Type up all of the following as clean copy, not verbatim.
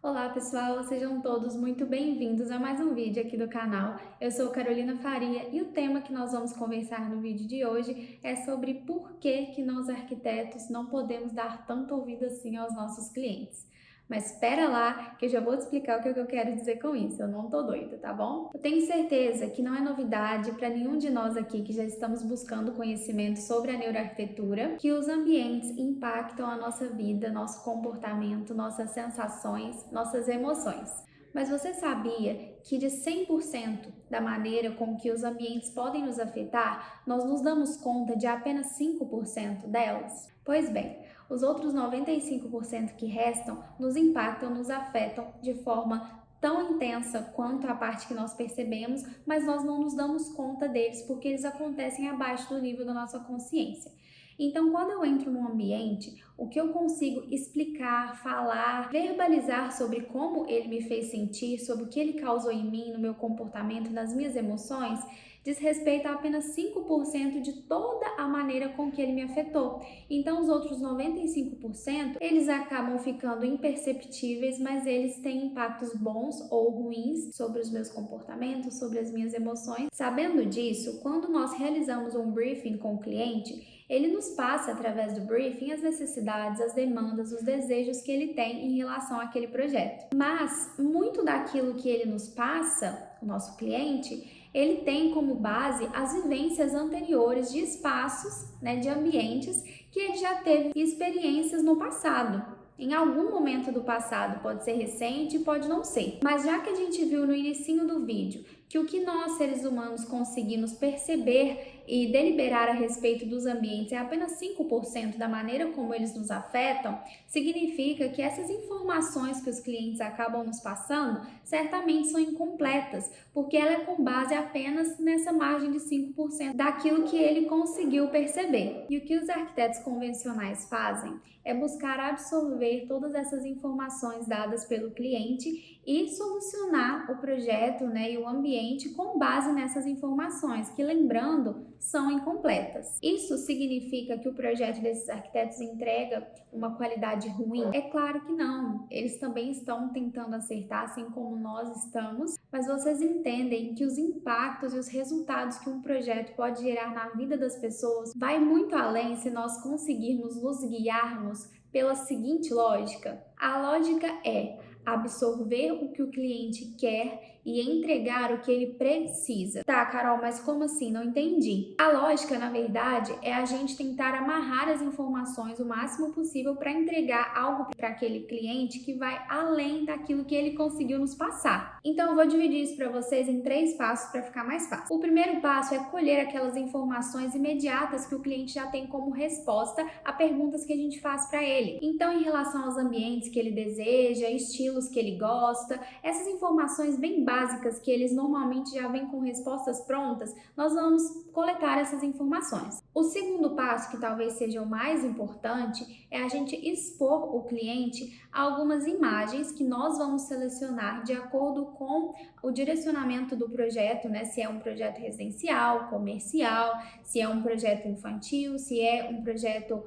Olá pessoal, sejam todos muito bem-vindos a mais um vídeo aqui do canal. Eu sou Carolina Faria e o tema que nós vamos conversar no vídeo de hoje é sobre por que nós arquitetos não podemos dar tanto ouvido assim aos nossos clientes. Mas espera lá que eu já vou te explicar o que eu quero dizer com isso, eu não tô doida, tá bom? Eu tenho certeza que não é novidade para nenhum de nós aqui que já estamos buscando conhecimento sobre a neuroarquitetura, que os ambientes impactam a nossa vida, nosso comportamento, nossas sensações, nossas emoções. Mas você sabia que de 100% da maneira com que os ambientes podem nos afetar, nós nos damos conta de apenas 5% delas? Pois bem, os outros 95% que restam nos impactam, nos afetam de forma tão intensa quanto a parte que nós percebemos, mas nós não nos damos conta deles porque eles acontecem abaixo do nível da nossa consciência. Então, quando eu entro num ambiente, o que eu consigo explicar, falar, verbalizar sobre como ele me fez sentir, sobre o que ele causou em mim, no meu comportamento, nas minhas emoções, diz respeito a apenas 5% de toda a maneira com que ele me afetou. Então, os outros 95%, eles acabam ficando imperceptíveis, mas eles têm impactos bons ou ruins sobre os meus comportamentos, sobre as minhas emoções. Sabendo disso, quando nós realizamos um briefing com o cliente, ele nos passa através do briefing as necessidades, as demandas, os desejos que ele tem em relação àquele projeto. Mas muito daquilo que ele nos passa, o nosso cliente, ele tem como base as vivências anteriores de espaços, de ambientes que ele já teve experiências no passado. Em algum momento do passado, pode ser recente, pode não ser. Mas já que a gente viu no inicinho do vídeo que o que nós seres humanos conseguimos perceber e deliberar a respeito dos ambientes é apenas 5% da maneira como eles nos afetam, significa que essas informações que os clientes acabam nos passando certamente são incompletas, porque ela é com base apenas nessa margem de 5% daquilo que ele conseguiu perceber. E o que os arquitetos convencionais fazem é buscar absorver todas essas informações dadas pelo cliente e solucionar o projeto, e o ambiente com base nessas informações, que, lembrando, são incompletas. Isso significa que o projeto desses arquitetos entrega uma qualidade ruim? É claro que não. Eles também estão tentando acertar, assim como nós estamos, mas vocês entendem que os impactos e os resultados que um projeto pode gerar na vida das pessoas vai muito além se nós conseguirmos nos guiarmos pela seguinte lógica. A lógica é absorver o que o cliente quer e entregar o que ele precisa. Tá, Carol, mas como assim? Não entendi. A lógica, na verdade, é a gente tentar amarrar as informações o máximo possível para entregar algo para aquele cliente que vai além daquilo que ele conseguiu nos passar. Então, eu vou dividir isso para vocês em 3 passos para ficar mais fácil. O primeiro passo é colher aquelas informações imediatas que o cliente já tem como resposta a perguntas que a gente faz para ele. Então, em relação aos ambientes que ele deseja, estilos que ele gosta, essas informações bem básicas que eles normalmente já vêm com respostas prontas, nós vamos coletar essas informações. O segundo passo, que talvez seja o mais importante, é a gente expor o cliente a algumas imagens que nós vamos selecionar de acordo com o direcionamento do projeto, se é um projeto residencial, comercial, se é um projeto infantil, se é um projeto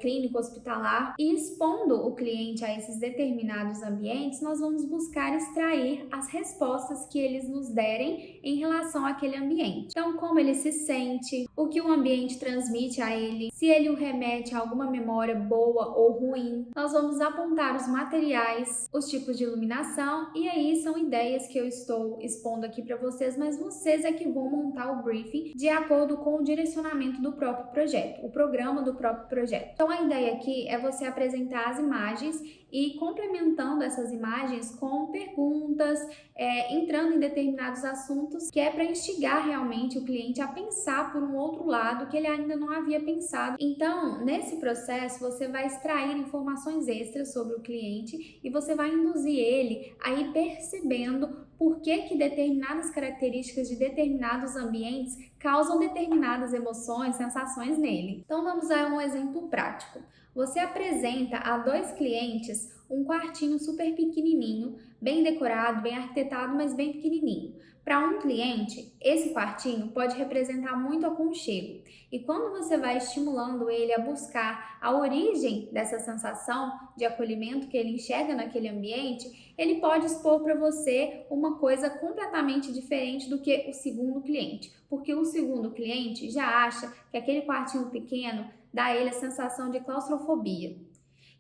clínico hospitalar, e expondo o cliente a esses determinados ambientes, nós vamos buscar extrair as respostas que eles nos derem em relação àquele ambiente. Então, como ele se sente, o que o ambiente transmite a ele, se ele o remete a alguma memória boa ou ruim. Nós vamos apontar os materiais, os tipos de iluminação, e aí são ideias que eu estou expondo aqui para vocês, mas vocês é que vão montar o briefing de acordo com o direcionamento do próprio projeto, o programa do próprio projeto. Então, a ideia aqui é você apresentar as imagens e complementando essas imagens com perguntas, entrando em determinados assuntos, que é para instigar realmente o cliente a pensar por um outro lado que ele ainda não havia pensado. Então, nesse processo, você vai extrair informações extras sobre o cliente e você vai induzir ele a ir percebendo por que determinadas características de determinados ambientes causam determinadas emoções, sensações nele. Então, vamos a um exemplo prático. Você apresenta a 2 clientes um quartinho super pequenininho, bem decorado, bem arquitetado, mas bem pequenininho. Para um cliente, esse quartinho pode representar muito aconchego. E quando você vai estimulando ele a buscar a origem dessa sensação de acolhimento que ele enxerga naquele ambiente, ele pode expor para você uma coisa completamente diferente do que o segundo cliente. Porque o segundo cliente já acha que aquele quartinho pequeno dá a ele a sensação de claustrofobia.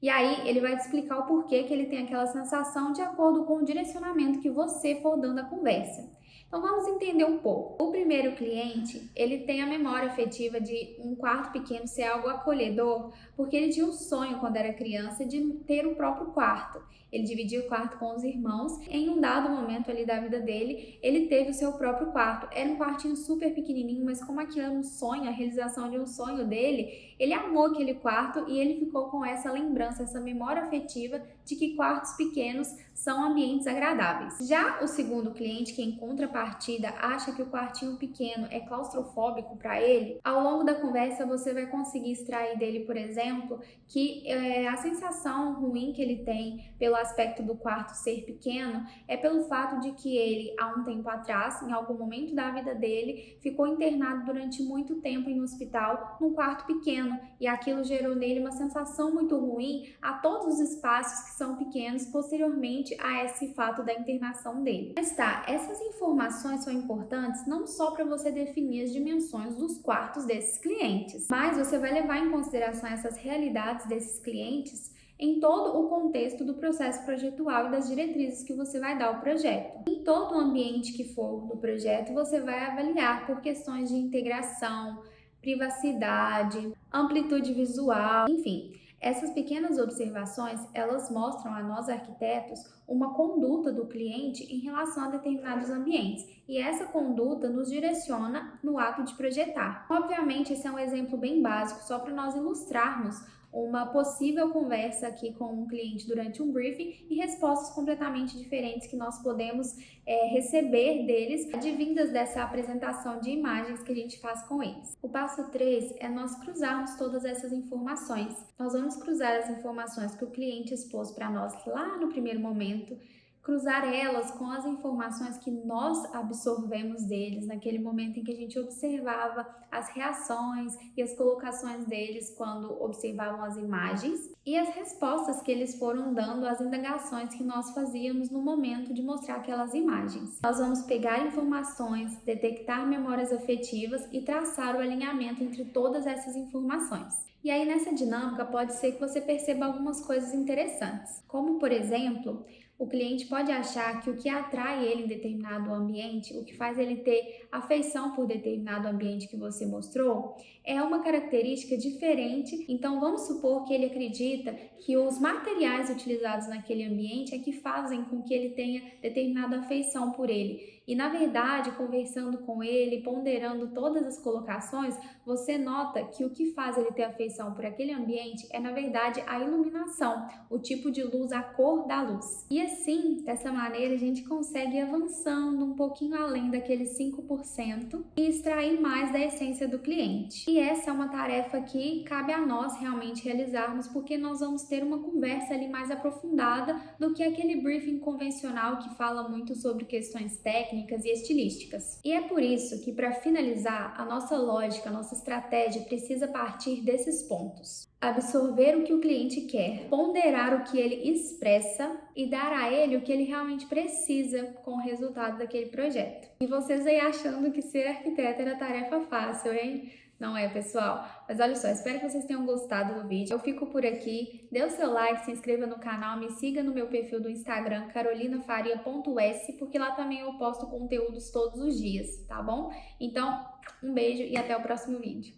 E aí ele vai te explicar o porquê que ele tem aquela sensação de acordo com o direcionamento que você for dando à conversa. Então vamos entender um pouco. O primeiro cliente, ele tem a memória afetiva de um quarto pequeno ser algo acolhedor, porque ele tinha um sonho quando era criança de ter o próprio quarto. Ele dividia o quarto com os irmãos. Em um dado momento ali da vida dele, ele teve o seu próprio quarto. Era um quartinho super pequenininho, mas como aquilo era um sonho, a realização de um sonho dele, ele amou aquele quarto e ele ficou com essa lembrança, essa memória afetiva de que quartos pequenos são ambientes agradáveis. Já o segundo cliente, que em contrapartida acha que o quartinho pequeno é claustrofóbico para ele, ao longo da conversa você vai conseguir extrair dele, por exemplo, que a sensação ruim que ele tem pelo aspecto do quarto ser pequeno é pelo fato de que ele, há um tempo atrás, em algum momento da vida dele, ficou internado durante muito tempo em um hospital num quarto pequeno, e aquilo gerou nele uma sensação muito ruim a todos os espaços que são pequenos posteriormente a esse fato da internação dele. Mas tá, essas informações são importantes não só para você definir as dimensões dos quartos desses clientes, mas você vai levar em consideração essas realidades desses clientes em todo o contexto do processo projetual e das diretrizes que você vai dar ao projeto. Em todo o ambiente que for do projeto, você vai avaliar por questões de integração, privacidade, amplitude visual, enfim. Essas pequenas observações, elas mostram a nós arquitetos uma conduta do cliente em relação a determinados ambientes, e essa conduta nos direciona no ato de projetar. Obviamente, esse é um exemplo bem básico, só para nós ilustrarmos uma possível conversa aqui com um cliente durante um briefing e respostas completamente diferentes que nós podemos receber deles, advindas dessa apresentação de imagens que a gente faz com eles. O passo 3 é nós cruzarmos todas essas informações. Nós vamos cruzar as informações que o cliente expôs para nós lá no primeiro momento, cruzar elas com as informações que nós absorvemos deles naquele momento em que a gente observava as reações e as colocações deles quando observavam as imagens e as respostas que eles foram dando às indagações que nós fazíamos no momento de mostrar aquelas imagens. Nós vamos pegar informações, detectar memórias afetivas e traçar o alinhamento entre todas essas informações. E aí nessa dinâmica pode ser que você perceba algumas coisas interessantes, como por exemplo, o cliente pode achar que o que atrai ele em determinado ambiente, o que faz ele ter afeição por determinado ambiente que você mostrou, é uma característica diferente. Então vamos supor que ele acredita que os materiais utilizados naquele ambiente é que fazem com que ele tenha determinada afeição por ele. E na verdade, conversando com ele, ponderando todas as colocações, você nota que o que faz ele ter afeição por aquele ambiente é na verdade a iluminação, o tipo de luz, a cor da luz. E assim, dessa maneira, a gente consegue ir avançando um pouquinho além daqueles 5% e extrair mais da essência do cliente. E essa é uma tarefa que cabe a nós realmente realizarmos, porque nós vamos ter uma conversa ali mais aprofundada do que aquele briefing convencional que fala muito sobre questões técnicas e estilísticas. E é por isso que, para finalizar, a nossa lógica, a nossa estratégia precisa partir desses pontos. Absorver o que o cliente quer, ponderar o que ele expressa e dar a ele o que ele realmente precisa com o resultado daquele projeto. E vocês aí achando que ser arquiteto era tarefa fácil, hein? Não é, pessoal? Mas olha só, espero que vocês tenham gostado do vídeo. Eu fico por aqui. Dê o seu like, se inscreva no canal, me siga no meu perfil do Instagram, carolinafaria.s, porque lá também eu posto conteúdos todos os dias, tá bom? Então, um beijo e até o próximo vídeo.